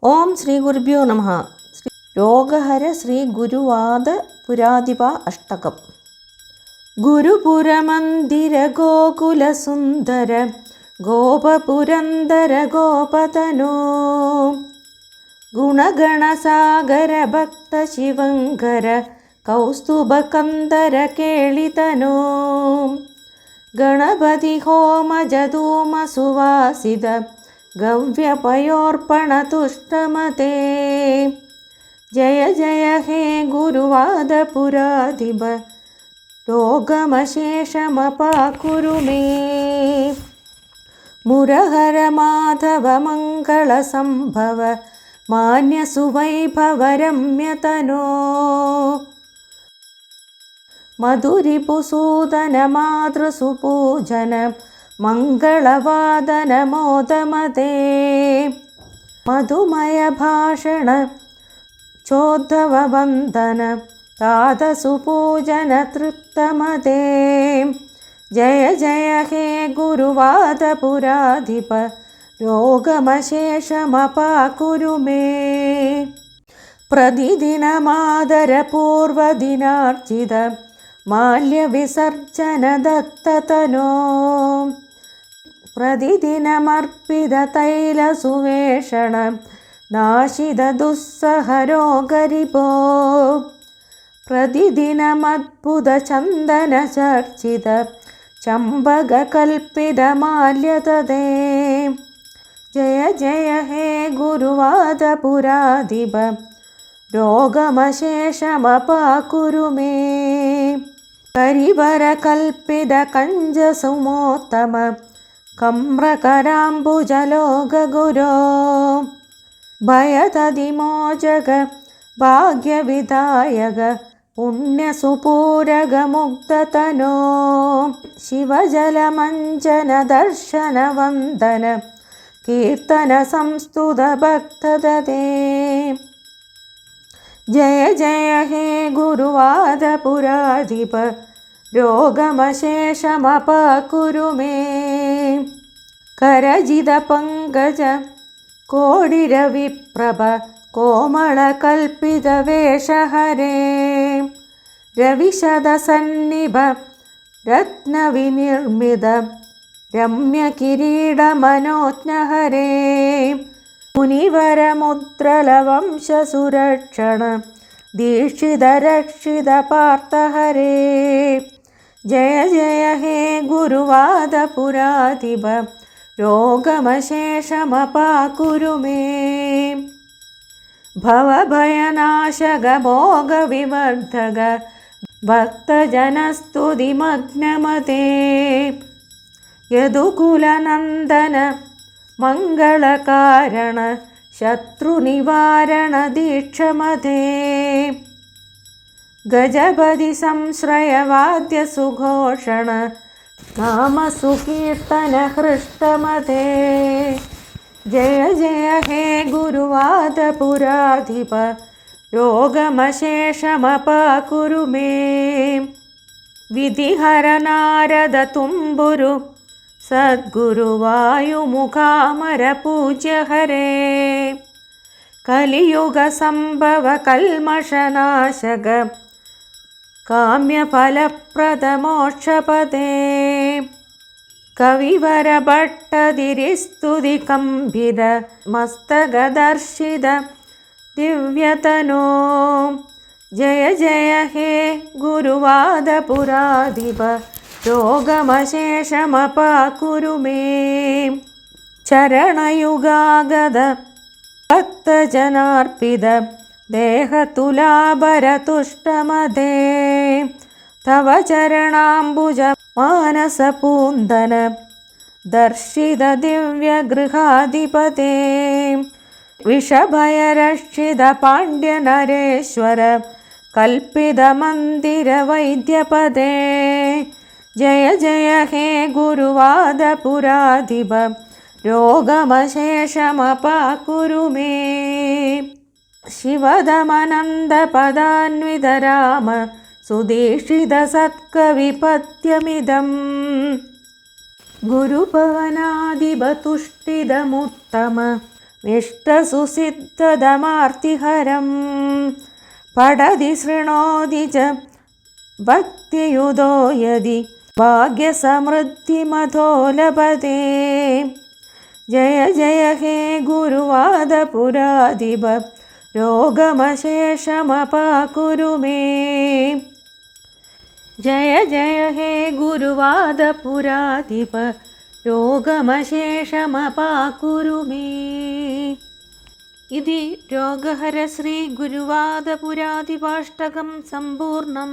ഓം ശ്രീ ഗുരുഭ്യോ നമഃ. രോഗഹര ശ്രീ ഗുരുവാദ പുരാധിപ അഷ്ടകം. ഗുരുപുരമന്ദിര ഗോകുല സുന്ദര ഗോപപുരന്ദര ഗോപതനോ ഗുണഗണസാഗര ഭക്ത ശിവങ്കര കൗസ്തുഭകന്ദര കേളിതനോ ഗണപതി ഹോമജധൂമ സുവാസിത ഗവ്യപയോർപ്പണതുഷ്ടമതേ. ജയ ജയ ഹേ ഗുരുവാദപുരാധിപ രോഗമശേഷമപാകുരു മേ. മുരഹര മാധവ മംഗള സംഭവ മാന്യസുവൈഭവ രമ്യതനോ മധുരിപുസൂദന മാതൃസുപൂജന മംഗളവാദന മോദമതേ. മധുമയ ഭാഷണ ചോദ്ധവ വന്ദന താതസുപൂജന തൃപ്തമതേ. ജയ ജയ ഹേ ഗുരുവാദപുരാധിപ രോഗമശേഷമപാകുരു മേ. പ്രതിദിനമാദരപൂർവദിനാർച്ചിത മാല്യവിസർജന ദത്തതനോ പ്രതിദിനമർപ്പിത തൈലസുവേഷണ നാശിത ദുസ്സഹരോഗരിപോ. പ്രതിദിനമദ്ഭുത ചന്ദന ചർച്ചിത ചമ്പകകൽപ്പിത മാല്യതദേ. ജയ ജയ ഹേ ഗുരുവാദപുരാധിപ രോഗമശേഷമപാകുരു മേ. കരിവരകൽപ്പിത കഞ്ചസുമോത്തമ കമ്രകരാംബുജലോകഗുരോ ഭയതതിമോചക ഭാഗ്യവിദായക പുണ്യസുപൂരക മുക്തതനോ ശിവജലമഞ്ജന ദർശന വന്ദന കീർത്തന സംസ്തുത ഭക്തതേ. ജയ ജയ ഹേ ഗുരുവാദപുരാധിപ രോഗമശേഷമപാകുരു മേ. കരജിത പങ്കജ കോടിരവിപ്രഭ കോമളകൽപ്പിത വേഷഹരേ രവിശതസന്നിഭ രത്നവിനിർമ്മിത രമ്യകിരീടമനോജ്ഞഹരേ മുനിവരമുദ്രലവംശസുരക്ഷണ ദീക്ഷിതരക്ഷിത പാർത്ഥഹരേ. ജയ ജയ ഹേ ഗുരുവാദപുരാധിപ രോഗമശേഷമപാകുരു മേ. ഭവഭയനാശക ഭോഗവിവർദ്ധക ഭക്തജനസ്തുതിമഗ്നമതേ. യദുകുലനന്ദന മംഗളകാരണ ശത്രുനിവാരണ ദീക്ഷമതേ. ഗജപതി സംശ്രയവാദ്യ സുഘോഷണ നാമസുകീർത്തന ഹൃഷ്ടമതേ. ജയ ജയ ഹേ ഗുരുവാദപുരാധിപ രോഗമശേഷമപാകുരു മേ. വിധിഹര നാരദ തുമ്പുരു സദ്ഗുരുവായുമുഖാമര പൂജ്യഹരേ കലിയുഗ സംഭവ കൽമഷനാശക കാമ്യഫലപ്രദ മോക്ഷപദേ. കവിവരഭട്ടതിരിസ്തുതി കംഭിര മസ്തകദർശിത ദിവ്യതനോ. ജയ ജയ ഹേ ഗുരുവാദപുരാധിപ രോഗമശേഷമപാകുരു മേ. ചരണയുഗാഗത ഭക്തജനാർപ്പിത ദേഹതുലാഭരതുഷ്ടമതേ. തവ ചരണാംബുജ മാനസപൂന്ദന ദർശിത ദിവ്യഗൃഹാധിപതേ. വിഷഭയരക്ഷിത പാണ്ഡ്യനരേശ്വര കൽപ്പിത മന്ദിര വൈദ്യപദേ. ജയ ജയ ഹേ ഗുരുവാദപുരാധിപ രോഗമശേഷമപാകുരു മേ. ശിവദമനന്ദ പദാന്വിത രാമ സുദീക്ഷിത സത്കവിപത്യമിദം. ഗുരുപവനാധിപതുഷ്ടിതമുത്തമ ഇഷ്ടസുസിദ്ധതമാർത്തിഹരം പഠതി ശൃണോതി ച ഭക്തിയുതോ യതി ഭാഗ്യസമൃദ്ധിമഥോ ലഭതേ. ജയ ജയ ഹേ ഗുരുവാദപുരാധിപ രോഗമശേഷമപാകുരു മേ. ജയ ജയ ഹേ ഗുരുവാദപുരാധിപ രോഗമശേഷമപാകുരു മേ. ഇതി രോഗഹര ശ്രീ ഗുരുവാദപുരാധിപാഷ്ടകം സമ്പൂർണം.